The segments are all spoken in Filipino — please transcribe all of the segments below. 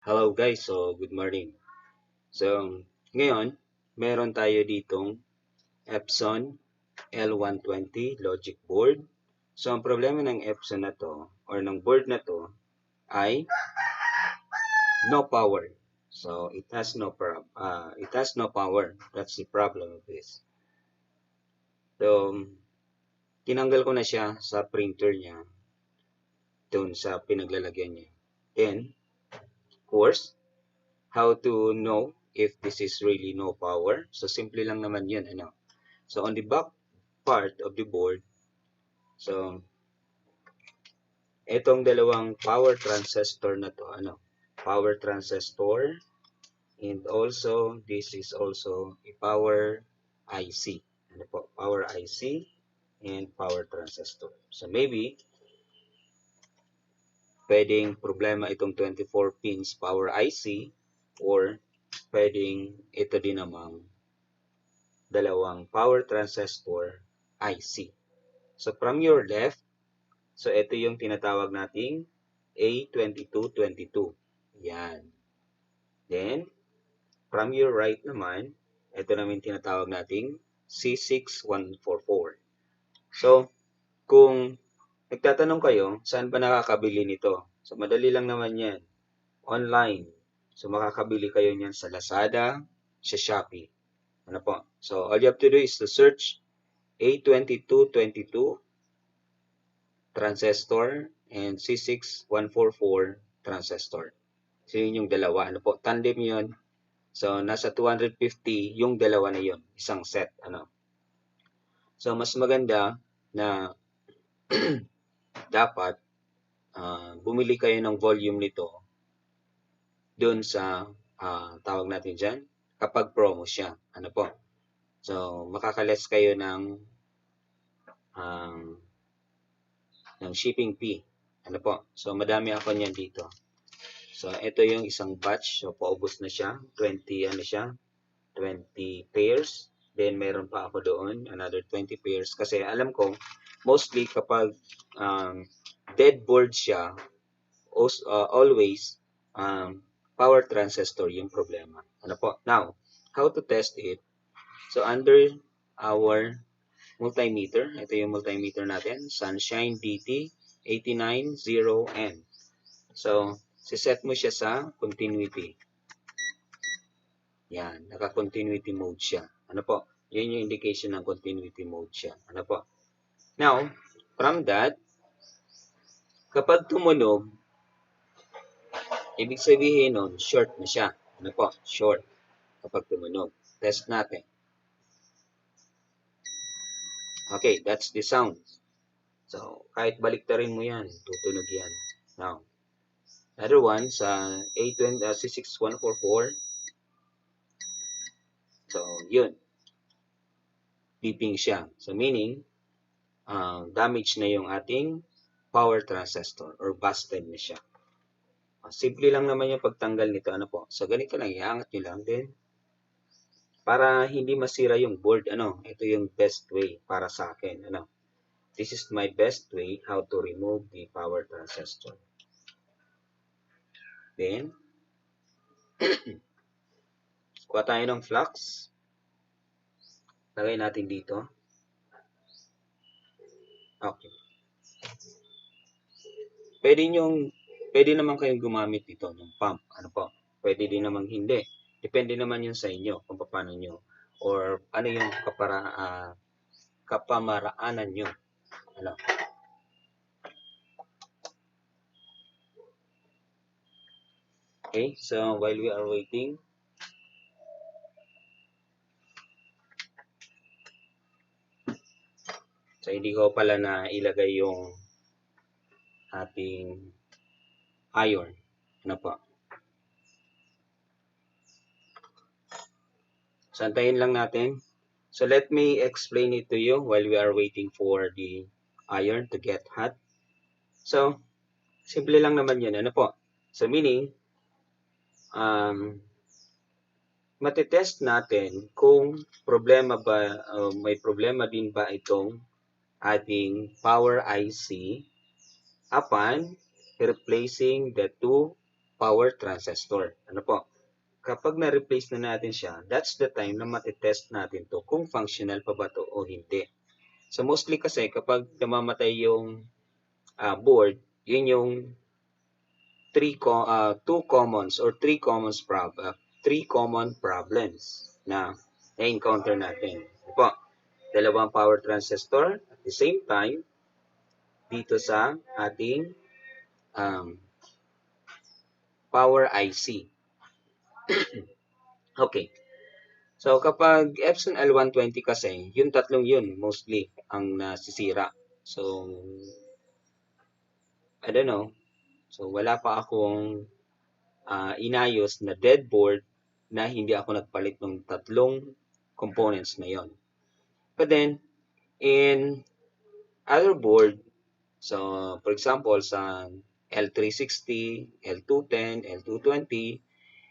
Hello guys, so good morning. So, ngayon, meron tayo ditong EPSON L120 logic board. So, ang problema ng EPSON na to, or ng board na to, ay no power. So, it has no power. That's the problem of this. So, tinanggal ko na siya sa printer niya, doon sa pinaglalagyan niya. Then, of course, how to know if this is really no power? So, simple lang naman yun, ano. So, on the back part of the board, so, itong dalawang power transistor na to, power transistor, and also, this is also a power IC. Ano po? Power IC and power transistor. So, maybe, pwedeng problema itong 24 pins power IC, or pwedeng ito din namang dalawang power transistor IC. So, from your left, so ito yung tinatawag nating A2222. Yan. Then, from your right naman, ito naman tinatawag nating C6144. So, kung nagtatanong kayo, saan ba nakakabili nito? So, madali lang naman yan. Online. So, makakabili kayo niyan sa Lazada, sa Shopee. Ano po? So, all you have to do is to search A2222 transistor and C6144 transistor. So, yun yung dalawa. Ano po? Tandem yun. So, nasa 250 yung dalawa na yun. Isang set. Ano? So, mas maganda na dapat bumili kayo ng volume nito doon sa tawag natin dyan kapag promo siya. Ano po? So, makakaless kayo ng shipping fee. Ano po? So, madami ako niyan dito. So, ito yung isang batch. So, paubos na siya. 20 pairs. Then, meron pa ako doon. Another 20 pairs. Kasi alam ko, mostly kapag dead board siya, always power transistor yung problema. Ano po? Now, how to test it? So, under our multimeter, ito yung multimeter natin, Sunshine DT 890N. So, siset mo siya sa continuity. Yan, naka-continuity mode siya. Ano po? Yan yung indication ng continuity mode siya. Ano po? Now, from that, kapag tumunog, ibig sabihin nun, short na siya. Ano po? Short. Kapag tumunog. Test natin. Okay, that's the sound. So, kahit baliktarin mo yan, tutunog yan. Now, another one sa C6144. So, yun. Beeping siya. So, meaning, damage na yung ating power transistor or busted na siya. Simple lang naman yung pagtanggal nito. Ano po? So, ganito lang. Iangat nyo lang din. Para hindi masira yung board. Ito yung best way para sa akin. This is my best way how to remove the power transistor. Then, kuha tayo ng flux. Lagay natin dito. Okay. Pwede naman kayong gumamit dito ng pump. Ano po? Pwede din namang hindi. Depende naman yun sa inyo kung paano nyo or ano yung kapamaraanan nyo. Ano? Okay, so while we are waiting, so hindi ko pala na ilagay yung ating iron. Ano po? So, antayin lang natin. So, let me explain it to you while we are waiting for the iron to get hot. So, simple lang naman yun. Ano po? So, meaning, matitest natin kung may problema din ba itong ating power IC upon replacing the two power transistor. Ano po? Kapag na-replace na natin siya, that's the time na matitest natin to kung functional pa ba to o hindi. So mostly kasi kapag namamatay yung board, yun yung two commons or three common problems na na-encounter natin. Po, dalawang power transistor at the same time dito sa ating um, power IC. Okay. So kapag EPSON L120 kasi, yung tatlong yun mostly ang nasisira. So I don't know. So wala pa akong inayos na dead board na hindi ako nagpalit ng tatlong components na yon. But then, in other board, so for example, sa L360, L210, L220,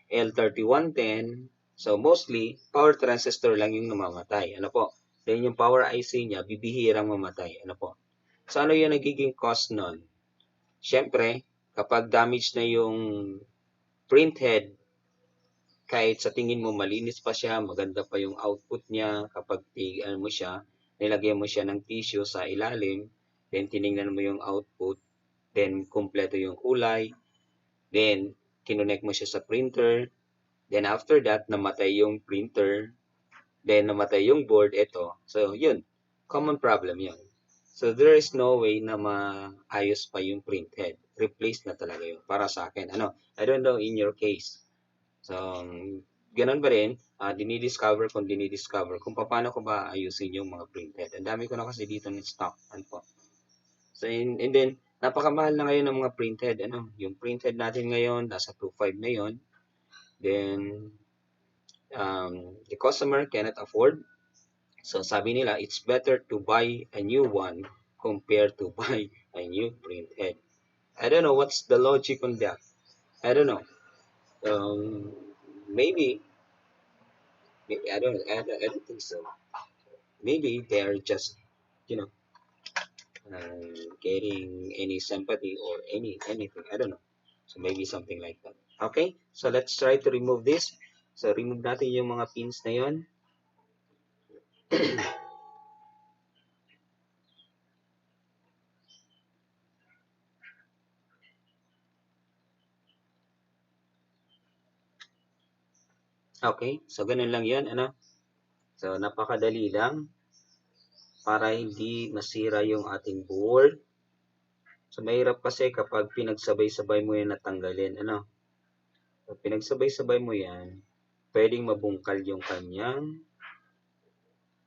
L3110, so mostly, power transistor lang yung namamatay. Ano po? Then yung power IC niya, bibihirang mamatay. Ano po? So ano yung nagiging cause nun? Siyempre, kapag damage na yung printhead, kahit sa tingin mo malinis pa siya, maganda pa yung output niya, kapag mo siya, nilagyan mo siya ng tissue sa ilalim, then tiningnan mo yung output, then kumpleto yung kulay, then kinonect mo siya sa printer, then after that, namatay yung printer, then namatay yung board, ito. So, yun. Common problem yun. So, there is no way na maayos pa yung printhead. Replace na talaga yun para sa akin. Ano? I don't know in your case. So, ganun ba rin, dinidiscover kung paano ko ba ayusin yung mga printhead. Ang dami ko na kasi dito ng stock. Ano po? So, and then, napakamahal na ngayon ng mga printhead. Ano? Yung printhead natin ngayon, nasa 2.5 na yon. Then, the customer cannot afford. So, sabi nila, it's better to buy a new one compared to buy a new printhead. I don't know what's the logic on that. I don't know. Maybe I don't think so. Maybe they're just, you know, getting any sympathy or anything. I don't know. So maybe something like that. Okay, so let's try to remove this. So remove natin yung mga pins na yon. Okay, so ganun lang yan. Ano? So napakadali lang para hindi masira yung ating board. So mahirap kasi kapag pinagsabay-sabay mo yan natanggalin. Ano? So, pinagsabay-sabay mo yan, pwedeng mabungkal yung kanyang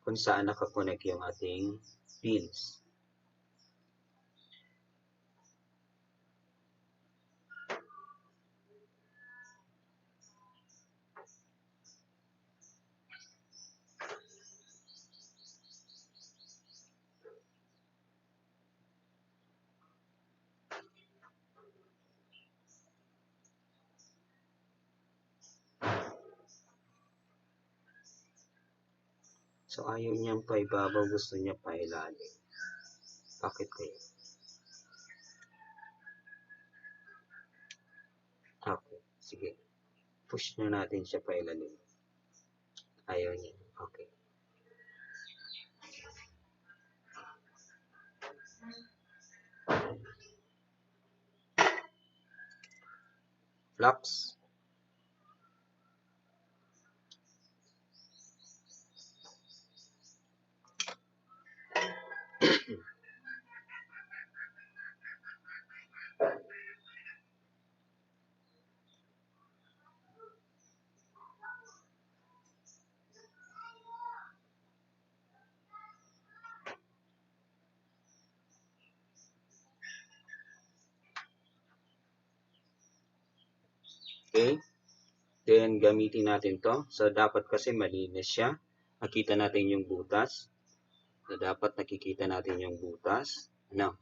kung saan nakakonect yung ating pins. So, ayaw niyang pa ibabaw, gusto niya pa ilalim. Bakit kaya? Okay, sige. Push na natin siya pa ilalim. Ayaw niya. Okay. Flux. Okay. Then, gamitin natin to. So, dapat kasi malinis siya. Nakita natin yung butas. So, dapat nakikita natin yung butas. Ano?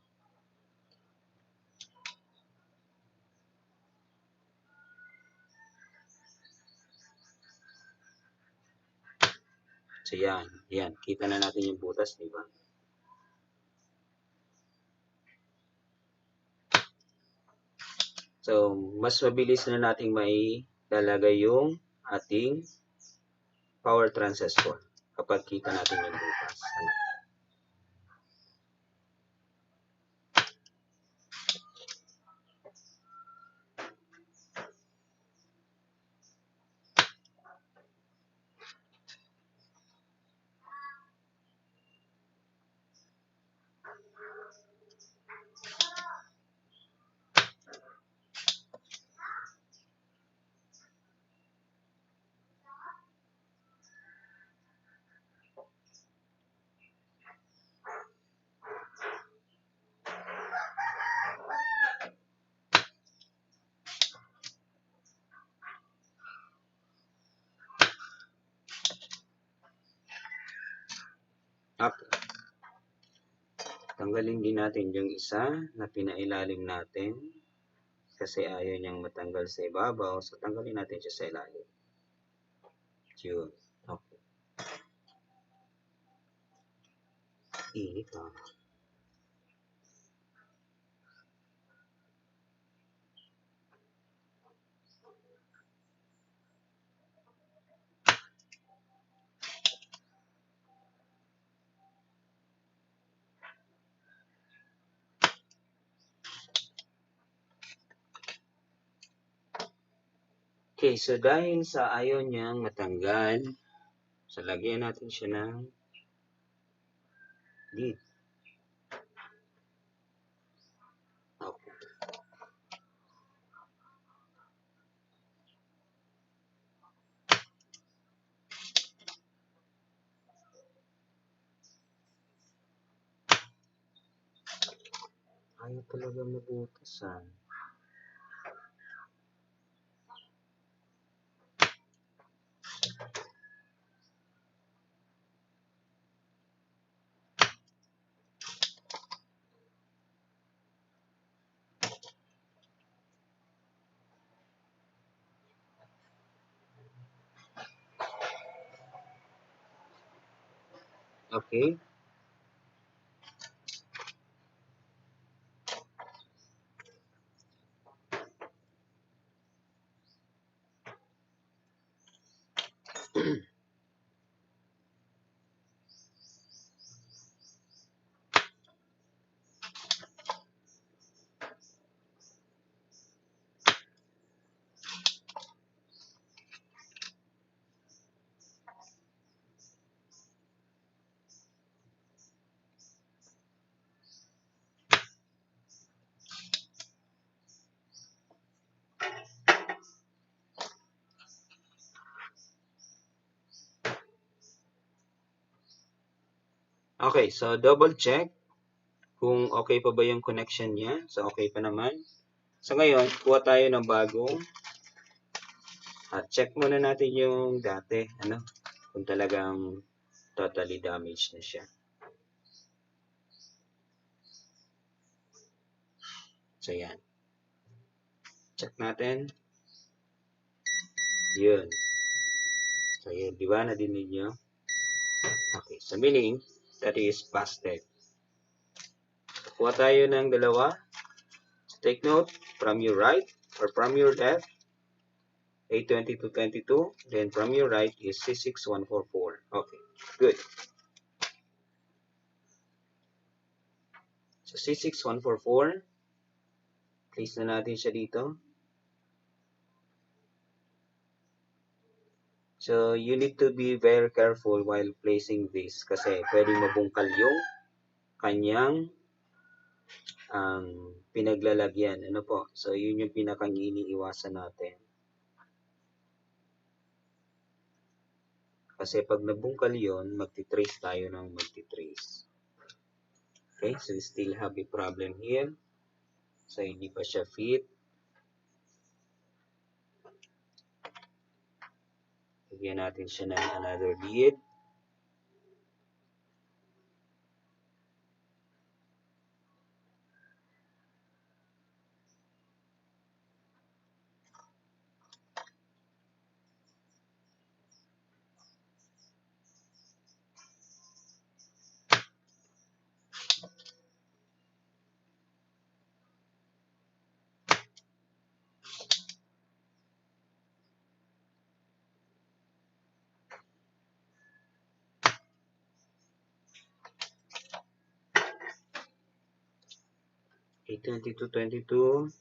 So, yan. Yan. Kita na natin yung butas, di ba? So, So, mas mabilis na nating mailalagay yung ating power transistor kapag kita natin yung bukas. Ano? Okay. Tanggalin din natin yung isa na pinailalim natin kasi ayaw niyang matanggal sa ibabaw. So, tanggalin natin siya sa ilalim. Yun. Okay. Init ha. Okay, so dahil sa ayaw niyang matanggal, so lagyan natin siya ng lid. Okay. Ayaw talaga mabutas ha. Okay. Okay, so double check kung okay pa ba yung connection niya. So, okay pa naman. So, ngayon, kuha tayo ng bagong at check muna natin yung dati, ano, kung talagang totally damaged na siya. So, yan. Check natin. Yun. So, yun. Di ba? Nadinig nyo? Okay. So, meaning, that is busted. Kuha tayo ng dalawa. So, take note, from your right or from your left, A2222. Then, from your right is C6144. Okay. Good. So, C6144. Place na natin siya dito. So, you need to be very careful while placing this kasi pwedeng mabungkal yung kanyang pinaglalagyan. Ano po? So, yun yung pinakang iniiwasan natin. Kasi pag nabungkal yun, magti-trace tayo ng magti-trace. Okay? So, we still have a problem here. So, hindi pa siya fit. Lagyan natin siya ng another lead. A2222.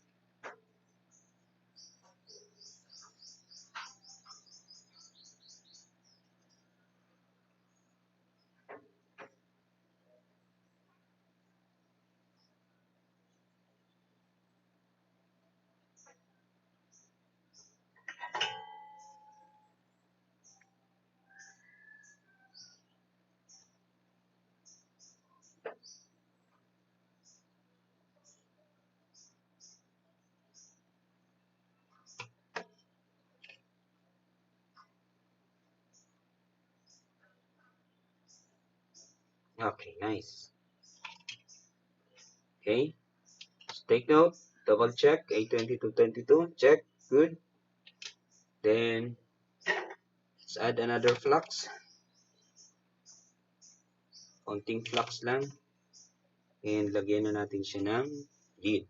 Okay, nice. Okay, so take note, double check, A2222, check, good. Then, let's add another flux. Konting flux lang. And lagyan na natin siya ng lead.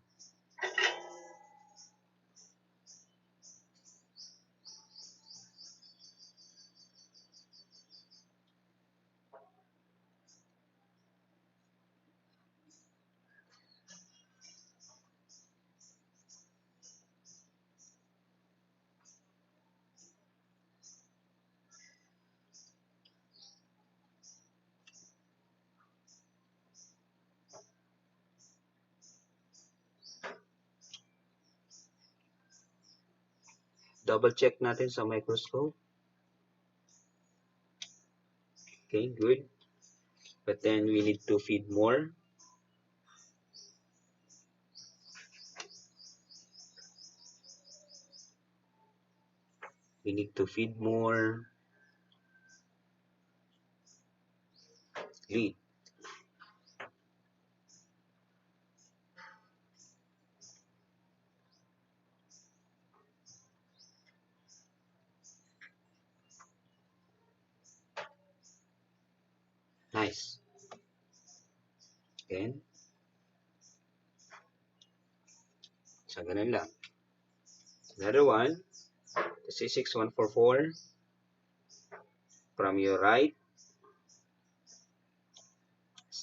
Double check natin sa microscope. Okay, good. But then we need to feed more. We need to feed more lead. Nice. Then, so ganun lang. Another one, the C6144 from your right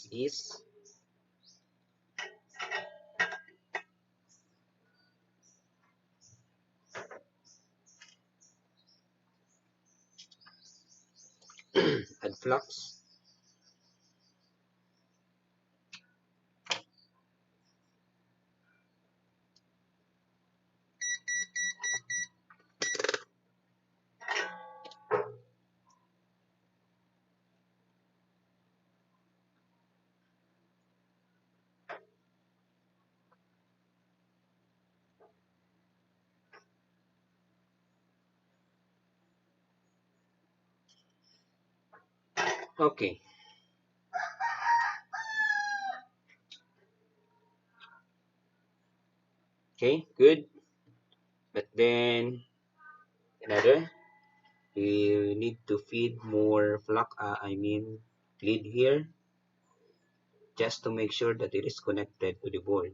is add flux. Okay. Okay, good. But then, another, you need to feed more flux, lead here, just to make sure that it is connected to the board.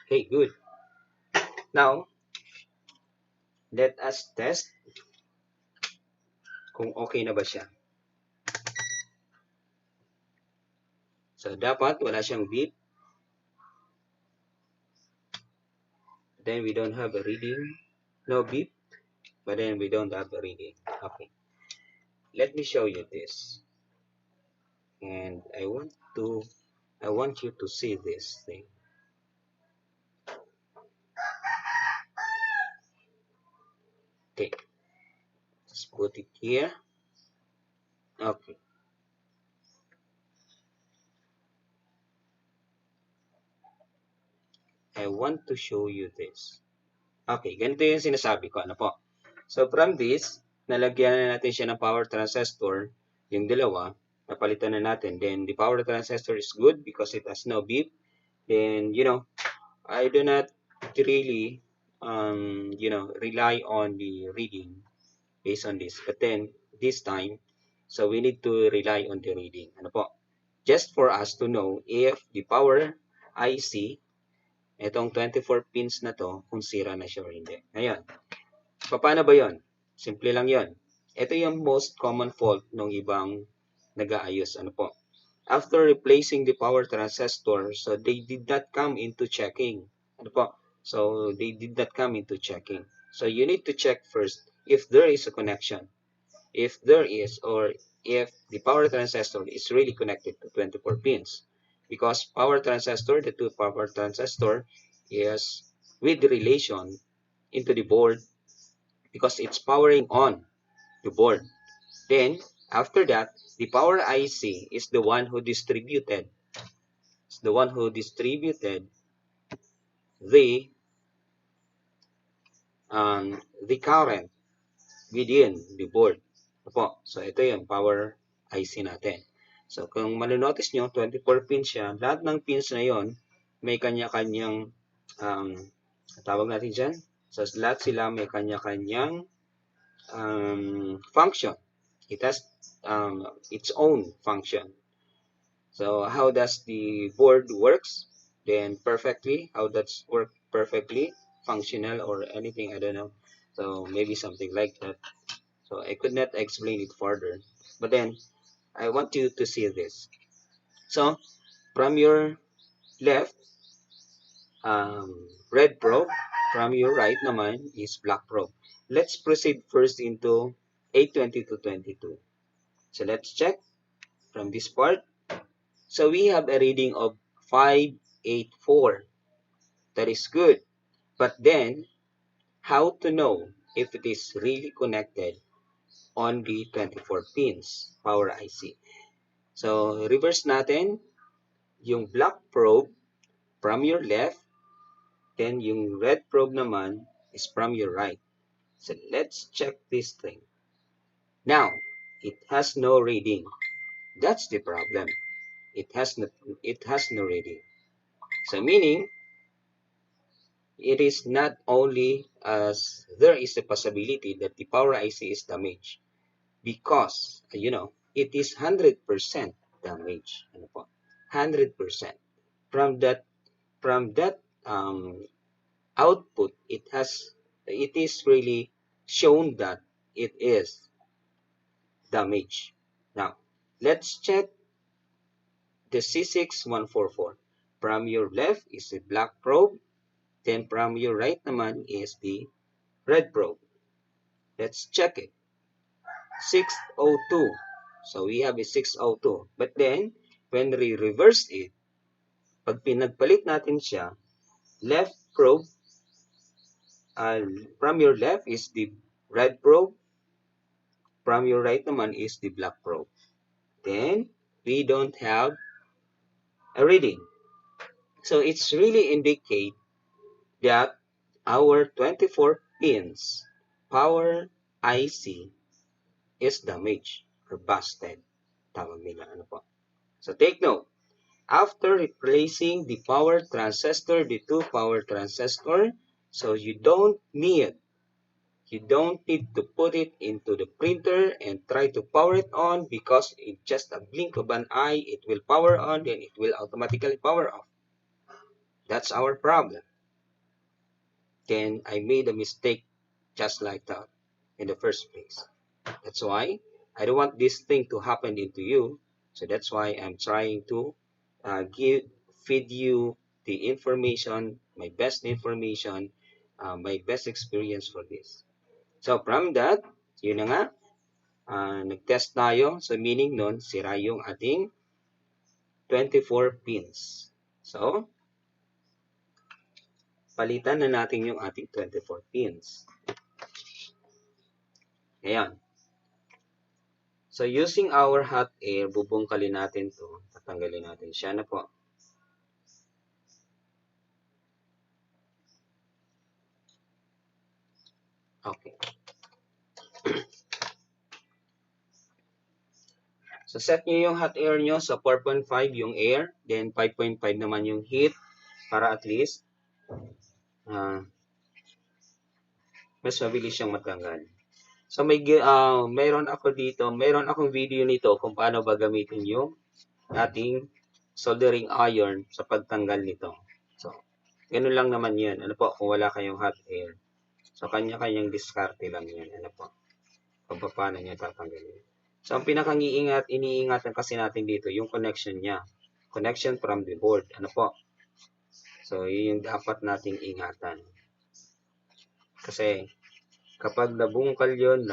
Okay, good. Now, let us test kung okay na ba siya. So, dapat wala siyang beep. Then we don't have a reading. No beep. But then we don't have a reading. Okay. Let me show you this. And I want you to see this thing. Okay. Just put it here. Okay. I want to show you this. Okay, ganito yung sinasabi ko. Ano po? So, from this, nalagyan na natin siya ng power transistor, yung dalawa, napalitan na natin. Then, the power transistor is good because it has no beep. Then, I do not really, rely on the reading based on this. But then, this time, so we need to rely on the reading. Ano po? Just for us to know if the power IC, itong 24 pins na to, kung sira na siya or hindi. Ngayon, paano ba yon? Simple lang yon. Ito yung most common fault ng ibang nag-aayos. Ano po? After replacing the power transistor, so they did not come into checking. Ano po? So they did not come into checking. So you need to check first if there is a connection. If there is, or if the power transistor is really connected to 24 pins. Because power transistor, the two power transistor is with relation into the board because it's powering on the board. Then, after that, the power IC is the one who distributed the the current within the board. Opo. So, ito yung power IC natin. So, kung manonotice nyo, 24 pins siya. Lahat ng pins na yon may kanya-kanyang tawag natin dyan. So, lahat sila may kanya-kanyang function. It has its own function. So how does the board works? Then perfectly, how does work perfectly? Functional or anything, I don't know. So maybe something like that. So I could not explain it further. But then I want you to see this. So from your left, red probe. From your right naman is black probe. Let's proceed first into 820 to 22. So let's check from this part. So we have a reading of 584. That is good. But then, how to know if it is really connected on the 24 pins power IC? So, reverse natin yung black probe from your left, then yung red probe naman is from your right. So, let's check this thing. Now, it has no reading. That's the problem. It has no reading. So, meaning, it is not only as there is a possibility that the power IC is damaged because, it is 100% damaged. 100%. From that output, it is really shown that it is damaged. Now, let's check the C6144. From your left is the black probe, then from your right naman is the red probe. Let's check it. 602. So we have a 602. But then, when we reverse it, pag pinagpalit natin siya, left probe, from your left is the red probe, from your right naman is the black probe. Then, we don't have a reading. So it's really indicate that our 24 pins power IC is damaged or busted. Tawag nila, ano po. So take note. After replacing the power transistor, the two power transistor, so you don't need to put it into the printer and try to power it on because in just a blink of an eye, it will power on, then it will automatically power off. That's our problem. Then I made a mistake just like that in the first place. That's why I don't want this thing to happen into you. So that's why I'm trying to feed you the information, my best information, my best experience for this. So from that, yun na nga, nag-test tayo. So meaning nun, sira yung ating 24 pins. So, palitan na natin yung ating 24 pins. Ayan. So using our hot air, bubungkalin natin to. Tatanggalin natin siya na po. Okay. So set nyo yung hot air nyo sa 4.5 yung air, then 5.5 naman yung heat para at least mas mabilis siyang matanggal. So mayroon akong video nito kung paano ba gamitin yung ating soldering iron sa pagtanggal nito. So, ganun lang naman yan. Ano po, kung wala kayong hot air. So, kanya-kanyang diskarte lang yan. Ano po. kung paano niya tatanggalin. So, ang iniingatan kasi natin dito, yung connection niya. Connection from the board. Ano po? So, yun yung dapat nating ingatan. Kasi, kapag nabungkal yun,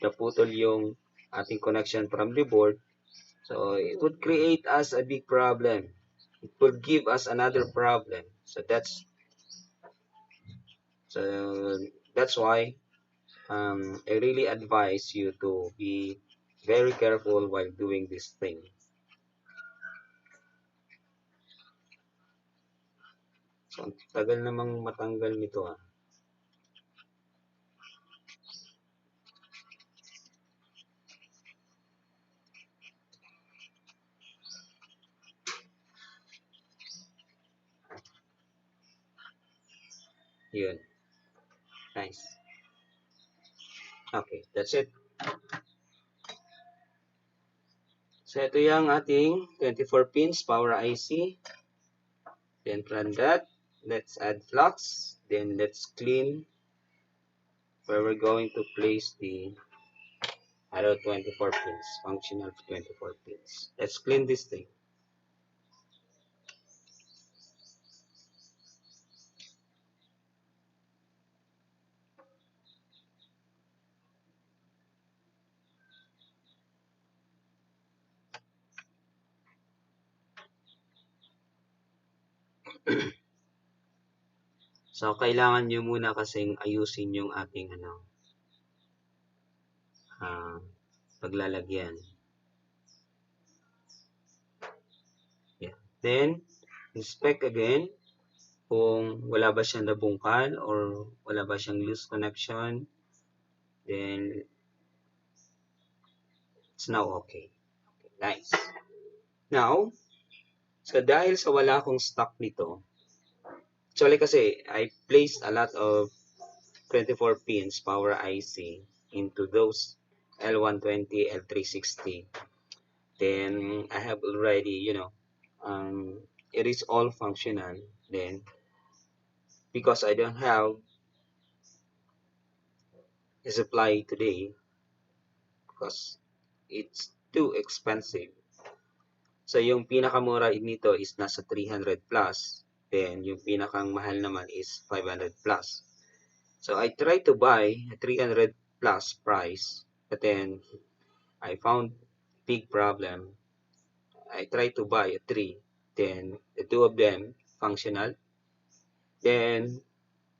naputol yung ating connection from the board, so it would create us a big problem. It will give us another problem. So that's why I really advise you to be very careful while doing this thing. So, ang tagal namang matanggal nito ah. Yun. Nice. Okay, that's it. So, ito yung ating 24 pins power IC. Then run that. Let's add flux. Then let's clean where we're going to place the other 24 pins, functional 24 pins. Let's clean this thing. So, kailangan nyo muna kasing ayusin yung ating paglalagyan. Yeah. Then, inspect again kung wala ba siyang nabungkal or wala ba siyang loose connection. Then, it's now okay. Nice. Now, so dahil sa wala akong stock nito, actually kasi I placed a lot of 24 pins power IC into those L120, L360. Then I have already, it is all functional. Then because I don't have a supply today because it's too expensive. So yung pinakamura nito is nasa 300 plus. Then yung pinakang mahal naman is 500 plus. So I tried to buy a 300 plus price, but then I found big problem. I tried to buy a 3, then the two of them functional, then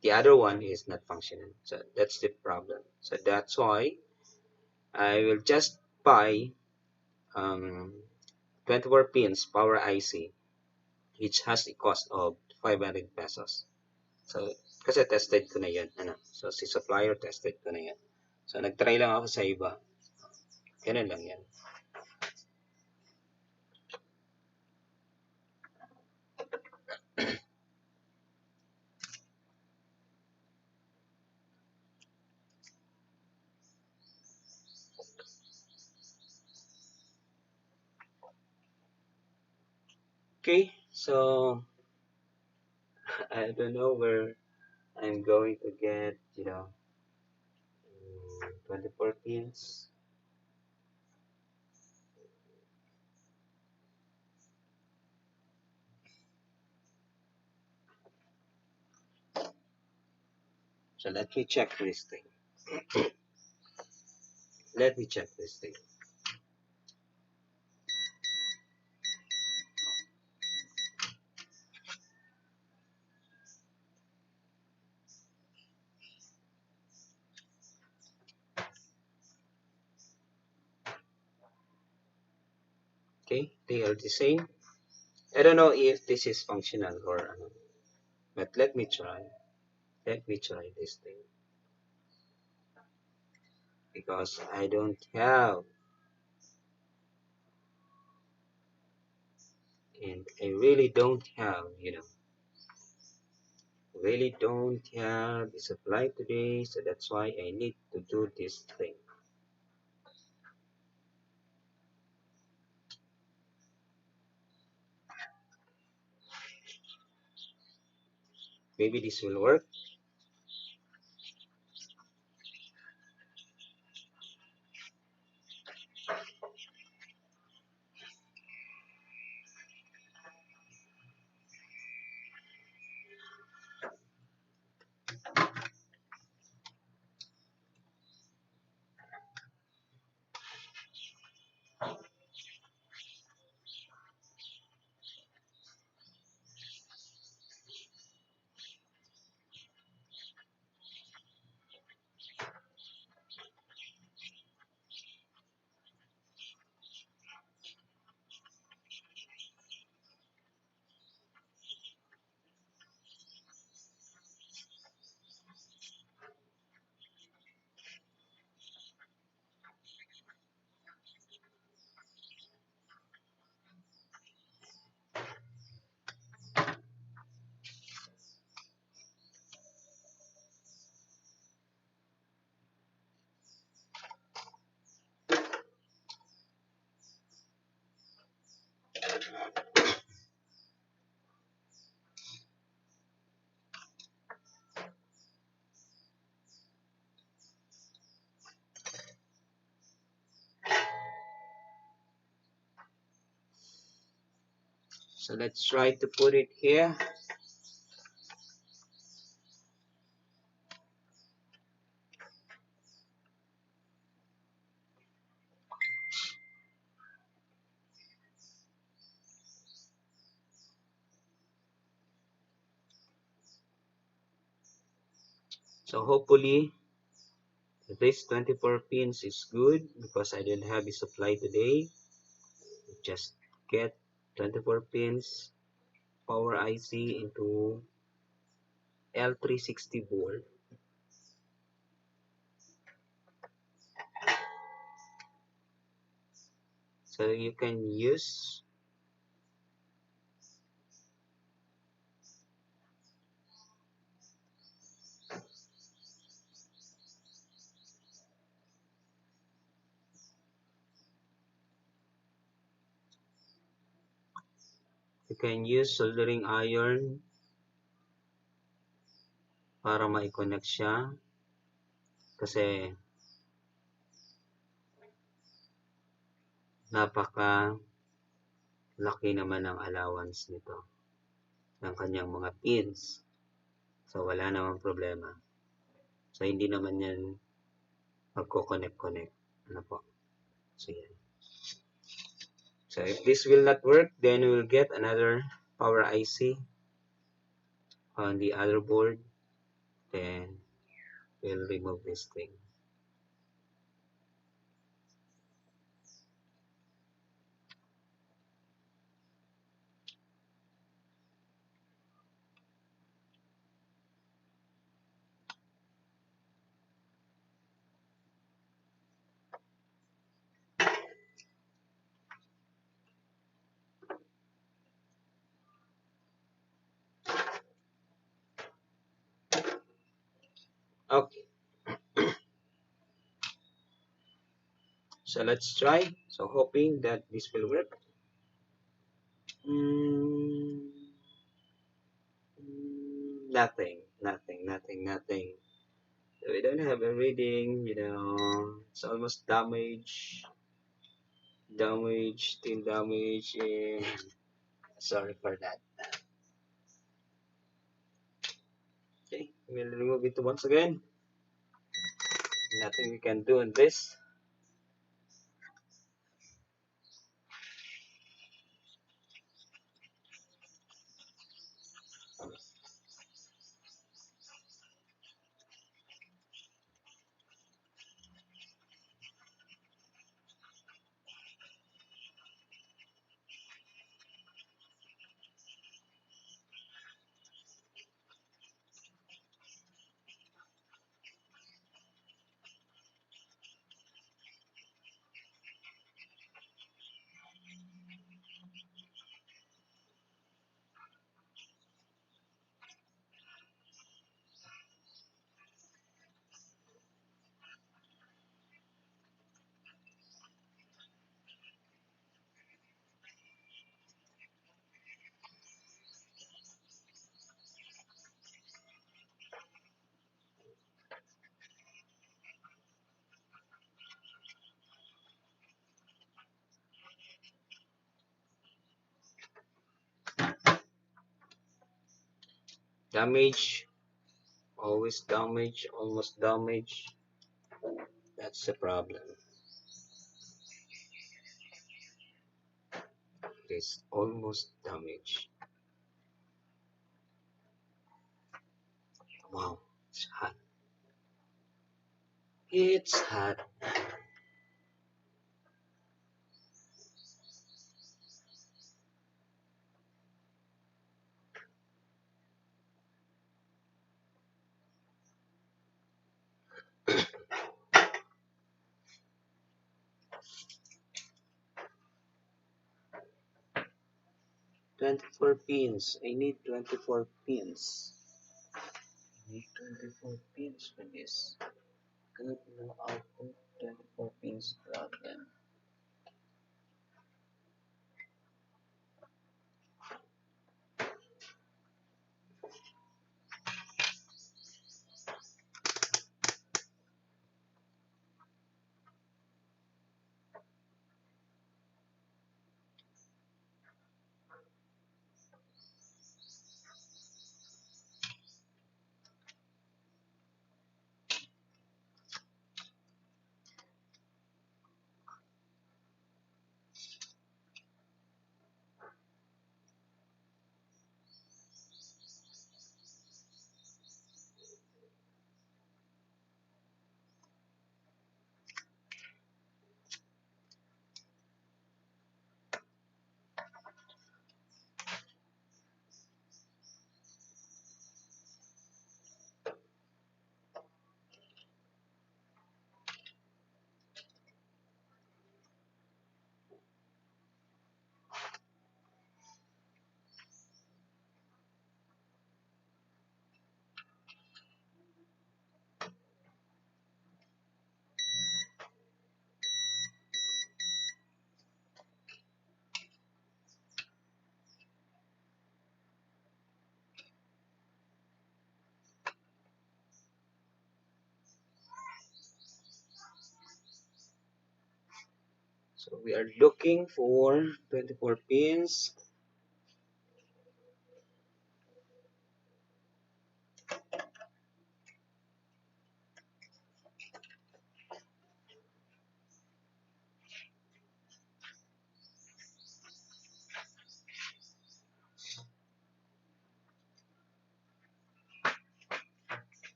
the other one is not functional. So that's the problem. So that's why I will just buy 24 pins power IC, which has a cost of 500 pesos. So, kasi tested ko na yan. So, si supplier tested ko na yan. So, nag-try lang ako sa iba. Ganun lang yan. Okay, so I don't know where I'm going to get, 24 pins. So let me check this thing. Let me check this thing. Okay, they are the same. I don't know if this is functional or but let me try. Let me try this thing. Because I don't have, and I really don't have, really don't have the supply today, so that's why I need to do this thing. Maybe this will work. So let's try to put it here. So hopefully this 24 pins is good because I didn't have a supply today. Just get 24 pins power IC into L360 board. So you can use soldering iron para ma-connect siya kasi napaka laki naman ang allowance nito ng kanyang mga pins. So wala namang problema. So hindi naman yan magko-connect-connect. Ano po? So yan. So if this will not work, then we will get another power IC on the other board. Then we'll remove this thing. Okay. So let's try. So hoping that this will work. Nothing. So we don't have a reading, it's almost damaged, still damage, and sorry for that. Okay, we'll remove it once again. Nothing we can do on this. Damage, always damage, almost damage. That's the problem. It's almost damage. Wow, it's hot. It's hot. Twenty-four pins. I need 24 pins. I need 24 pins for this. Good, no output. 24 pins problem. So we are looking for 24 pins.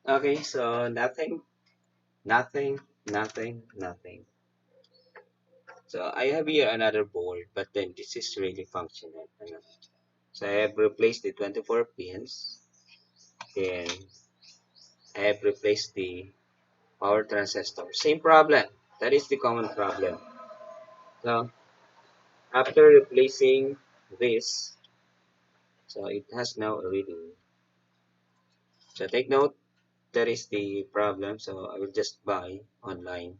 Okay, so nothing, nothing, nothing, nothing. So I have here another board, but then this is really functional. So I have replaced the 24 pins, then I have replaced the power transistor. Same problem. That is the common problem. So after replacing this, so it has now a reading. So take note, that is the problem. So I will just buy online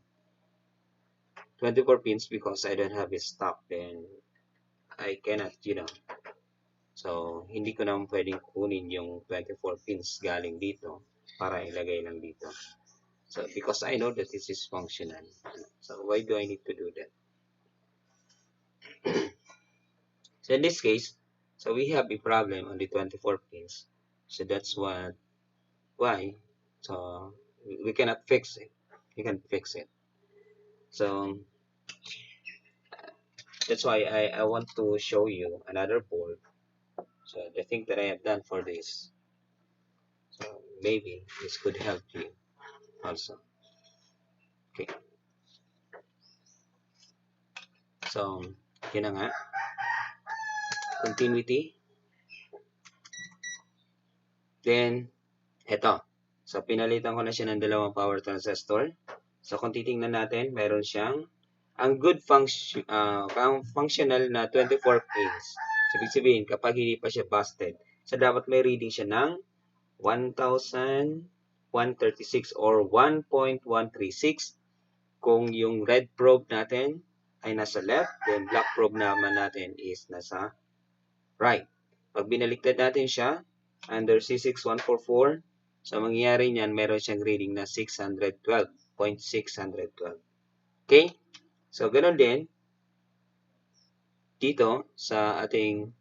24 pins because I don't have it stock. Then I cannot, So hindi ko naman pwedeng kunin yung 24 pins galing dito para ilagay lang dito. So because I know that this is functional. So why do I need to do that? So in this case, so we have a problem on the 24 pins. So that's why so we cannot fix it. We can fix it. So that's why I want to show you another board. So the thing that I have done for this. So maybe this could help you also. Okay. So yun na nga. Continuity. Then eto. So pinalitan ko na siya ng dalawang power transistor. So kung titingnan natin, meron siyang ang functional na 24 pins. So, ibig sabihin, kapag hindi pa siya busted, so dapat may reading siya ng 1,136 or 1.136 kung yung red probe natin ay nasa left, then black probe naman natin is nasa right. Pag binaliktad natin siya, under C6144, so mangyayari niyan, meron siyang reading na 612.612. Okay? So, ganun din, dito sa ating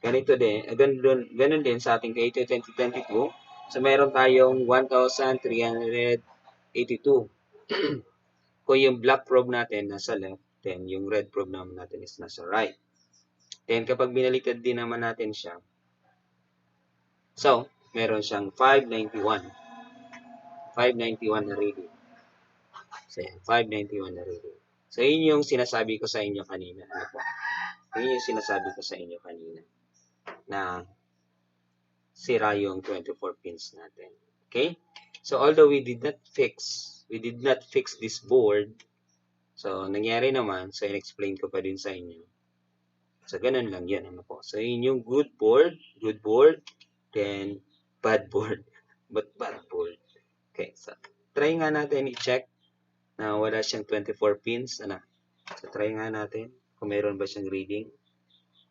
ganun din sa ating K2 2022. So, meron tayong 1,382. Kung yung black probe natin nasa left, then yung red probe naman natin is nasa right. Then, kapag binaliktad din naman natin siya, so, meron siyang 591. 591 na reading. So, yan, 591 na reading. So, yun yung sinasabi ko sa inyo kanina. Ano po? Yun yung sinasabi ko sa inyo kanina na sira yung 24 pins natin. Okay? So, although we did not fix this board, so, nangyari naman, so, in-explain ko pa din sa inyo. So, ganun lang yan. Ano po? So, yun yung good board, then bad board. But bad board. Okay, so, try nga natin i-check na wala siyang 24 pins. Ano? So, try nga natin kung mayroon ba siyang reading.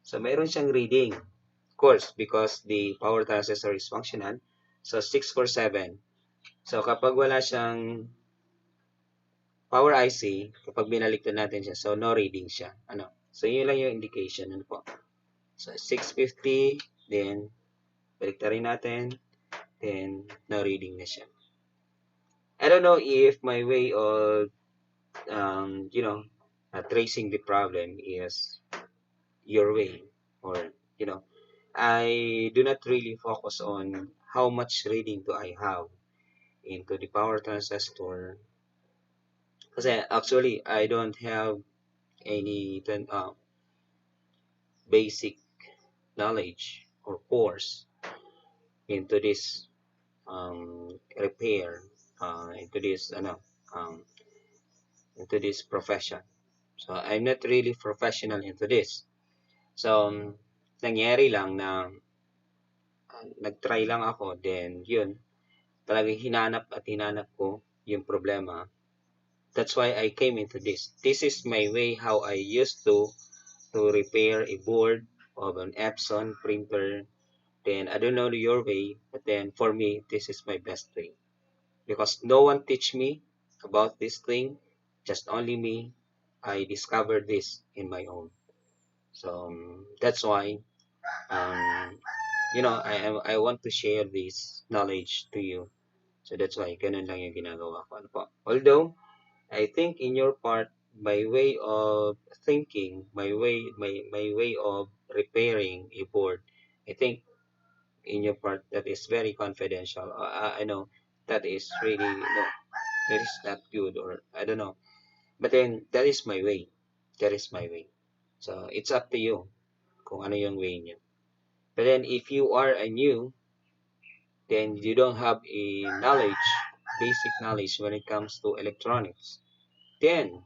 So, mayroon siyang reading. Of course, because the power transistor is functional. So, 647. So, kapag wala siyang power IC, kapag binaliktad natin siya, so, no reading siya. Ano? So, yun lang yung indication. Ano po? So, 650, then, baliktarin natin, then, no reading na siya. I don't know if my way of, tracing the problem is your way, or, I do not really focus on how much reading do I have into the power transistor. Kasi actually, I don't have any basic knowledge or course into this repair, into this profession. So I'm not really professional into this. So nangyari lang na nag-try lang ako, then yun, talagang hinanap ko yung problema. That's why I came into this. This is my way how I used to repair a board of an EPSON printer. Then I don't know your way, but then for me, this is my best way. Because no one teach me about this thing, just only me. I discovered this in my own. So that's why, um, I want to share this knowledge to you. So that's why, ganun lang yung ginagawa ko. Ano po? Although, I think in your part, my way of thinking, my way of repairing a board, I think in your part that is very confidential. I know that is really that is not good, or I don't know. But then that is my way. That is my way. So it's up to you kung ano yung way niyo. But then if you are a new, then you don't have a knowledge, basic knowledge when it comes to electronics, then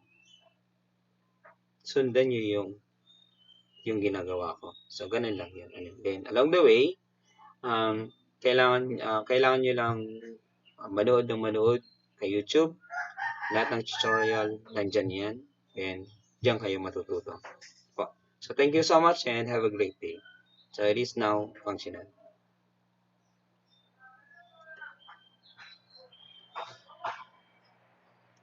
sundan niyo yung ginagawa ko. So ganun lang yun. Then along the way, kailangan niyo lang manood ng manood kay YouTube. Lahat ng tutorial nandyan yan. And diyan kayo matututo. So thank you so much and have a great day. So it is now functional.